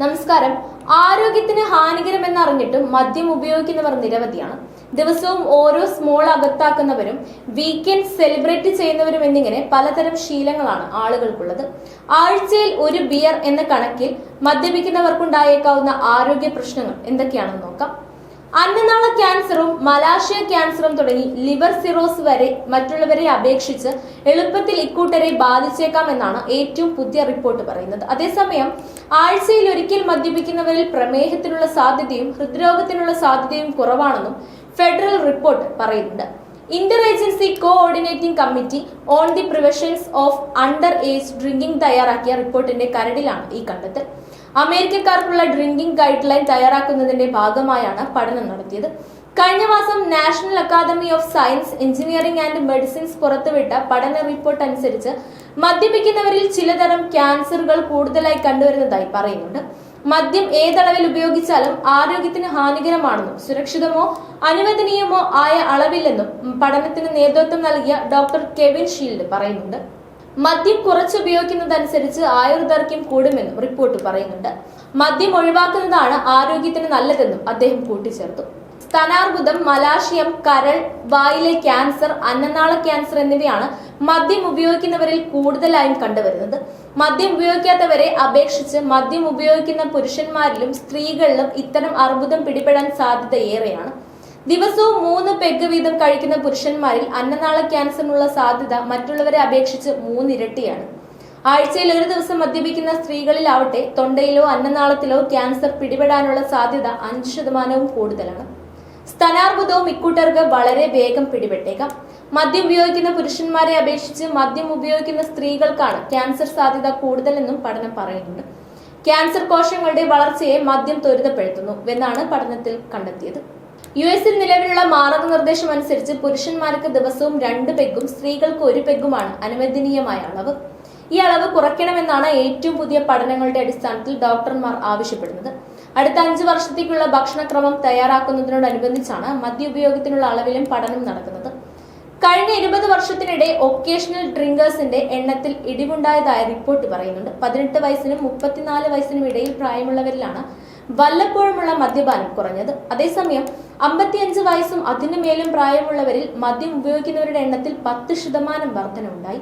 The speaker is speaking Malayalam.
നമസ്കാരം. ആരോഗ്യത്തിന് ഹാനികരമെന്ന് അറിഞ്ഞിട്ടും മദ്യം ഉപയോഗിക്കുന്നവർ നിരവധിയാണ്. ദിവസവും ഓരോ സ്മോൾ അകത്താക്കുന്നവരും വീക്കെൻഡ് സെലിബ്രേറ്റ് ചെയ്യുന്നവരും എന്നിങ്ങനെ പലതരം ശീലങ്ങളാണ് ആളുകൾക്കുള്ളത്. ആഴ്ചയിൽ ഒരു ബിയർ എന്ന കണക്കിൽ മദ്യപിക്കുന്നവർക്കുണ്ടായേക്കാവുന്ന ആരോഗ്യ പ്രശ്നങ്ങൾ എന്തൊക്കെയാണെന്ന് നോക്കാം. അന്നനാള ക്യാൻസറും മലാശയ ക്യാൻസറും തുടങ്ങി ലിവർ സിറോസ് വരെ മറ്റുള്ളവരെ അപേക്ഷിച്ച് എളുപ്പത്തിൽ ഇക്കൂട്ടരെ ബാധിച്ചേക്കാം എന്നാണ് ഏറ്റവും പുതിയ റിപ്പോർട്ട് പറയുന്നത്. അതേസമയം ആഴ്ചയിൽ ഒരിക്കൽ മദ്യപിക്കുന്നവരിൽ പ്രമേഹത്തിനുള്ള സാധ്യതയും ഹൃദ്രോഗത്തിനുള്ള സാധ്യതയും കുറവാണെന്നും ഫെഡറൽ റിപ്പോർട്ട് പറയുന്നുണ്ട്. Inter agency coordinating committee on the preventions of under age drinking തയ്യാറാക്കിയ റിപ്പോർട്ടിന്റെ കരടിലാണ് ഈ കണ്ടെത്തൽ. അമേരിക്കക്കാർക്കുള്ള ഡ്രിങ്കിംഗ് ഗൈഡ് ലൈൻ തയ്യാറാക്കുന്നതിന്റെ ഭാഗമായാണ് പഠനം നടത്തിയത്. കഴിഞ്ഞ മാസം national academy of science, engineering and medicines പുറത്തുവിട്ട പഠന റിപ്പോർട്ട് അനുസരിച്ച് മദ്യപിക്കുന്നവരിൽ ചിലതരം ക്യാൻസറുകൾ കൂടുതലായി കണ്ടുവരുന്നതായി പറയുന്നുണ്ട്. മദ്യം ഏതളവിൽ ഉപയോഗിച്ചാലും ആരോഗ്യത്തിന് ഹാനികരമാണെന്നും സുരക്ഷിതമോ അനുവദനീയമോ ആയ അളവില്ലെന്നും പഠനത്തിന് നേതൃത്വം നൽകിയ ഡോക്ടർ കെവിൻ ഷീൽഡ് പറയുന്നുണ്ട്. മദ്യം കുറച്ചുപയോഗിക്കുന്നതനുസരിച്ച് ആയുർദൈർഘ്യം കൂടുമെന്നും റിപ്പോർട്ട് പറയുന്നുണ്ട്. മദ്യം ഒഴിവാക്കുന്നതാണ് ആരോഗ്യത്തിന് നല്ലതെന്നും അദ്ദേഹം കൂട്ടിച്ചേർത്തു. സ്തനാർബുദം, മലാശയം, കരൾ, വായിലെ ക്യാൻസർ, അന്നനാള ക്യാൻസർ എന്നിവയാണ് മദ്യം ഉപയോഗിക്കുന്നവരിൽ കൂടുതലായും കണ്ടുവരുന്നത്. മദ്യം ഉപയോഗിക്കാത്തവരെ അപേക്ഷിച്ച് മദ്യം ഉപയോഗിക്കുന്ന പുരുഷന്മാരിലും സ്ത്രീകളിലും ഇത്തരം അർബുദം പിടിപെടാൻ സാധ്യത ഏറെയാണ്. ദിവസവും 3 പെഗ് വീതം കഴിക്കുന്ന പുരുഷന്മാരിൽ അന്നനാള ക്യാൻസറിനുള്ള സാധ്യത മറ്റുള്ളവരെ അപേക്ഷിച്ച് 3 ഇരട്ടിയാണ്. ആഴ്ചയിൽ ഒരു ദിവസം മദ്യപിക്കുന്ന സ്ത്രീകളിലാവട്ടെ തൊണ്ടയിലോ അന്നനാളത്തിലോ ക്യാൻസർ പിടിപെടാനുള്ള സാധ്യത 5% കൂടുതലാണ്. സ്തനാർബുദവും ഇക്കൂട്ടർക്ക് വളരെ വേഗം പിടിപെട്ടേക്കാം. മദ്യം ഉപയോഗിക്കുന്ന പുരുഷന്മാരെ അപേക്ഷിച്ച് മദ്യം ഉപയോഗിക്കുന്ന സ്ത്രീകൾക്കാണ് ക്യാൻസർ സാധ്യത കൂടുതലെന്നും പഠനം പറയുന്നുണ്ട്. ക്യാൻസർ കോശങ്ങളുടെ വളർച്ചയെ മദ്യം ത്വരിതപ്പെടുത്തുന്നുവെന്നാണ് പഠനത്തിൽ കണ്ടെത്തിയത്. യുഎസിൽ നിലവിലുള്ള മാർഗനിർദ്ദേശം അനുസരിച്ച് പുരുഷന്മാർക്ക് ദിവസവും 2 പെഗും സ്ത്രീകൾക്ക് 1 പെഗുമാണ് അനുവദനീയമായ അളവ്. ഈ അളവ് കുറയ്ക്കണമെന്നാണ് ഏറ്റവും പുതിയ പഠനങ്ങളുടെ അടിസ്ഥാനത്തിൽ ഡോക്ടർമാർ ആവശ്യപ്പെടുന്നത്. അടുത്ത 5 വർഷത്തേക്കുള്ള ഭക്ഷണക്രമം തയ്യാറാക്കുന്നതിനോടനുബന്ധിച്ചാണ് മദ്യ ഉപയോഗത്തിനുള്ള അളവിലും പഠനം നടക്കുന്നത്. കഴിഞ്ഞ 20 വർഷത്തിനിടെ ഒക്കേഷണൽ ഡ്രിങ്കേഴ്സിന്റെ എണ്ണത്തിൽ ഇടിവുണ്ടായതായി റിപ്പോർട്ട് പറയുന്നുണ്ട്. 18 വയസ്സിനും 34 വയസ്സിനും ഇടയിൽ പ്രായമുള്ളവരിലാണ് വല്ലപ്പോഴുമുള്ള മദ്യപാനം കുറഞ്ഞത്. അതേസമയം 55 വയസ്സും അതിനു മേലും പ്രായമുള്ളവരിൽ മദ്യം ഉപയോഗിക്കുന്നവരുടെ എണ്ണത്തിൽ 10% വർധനവുണ്ടായി.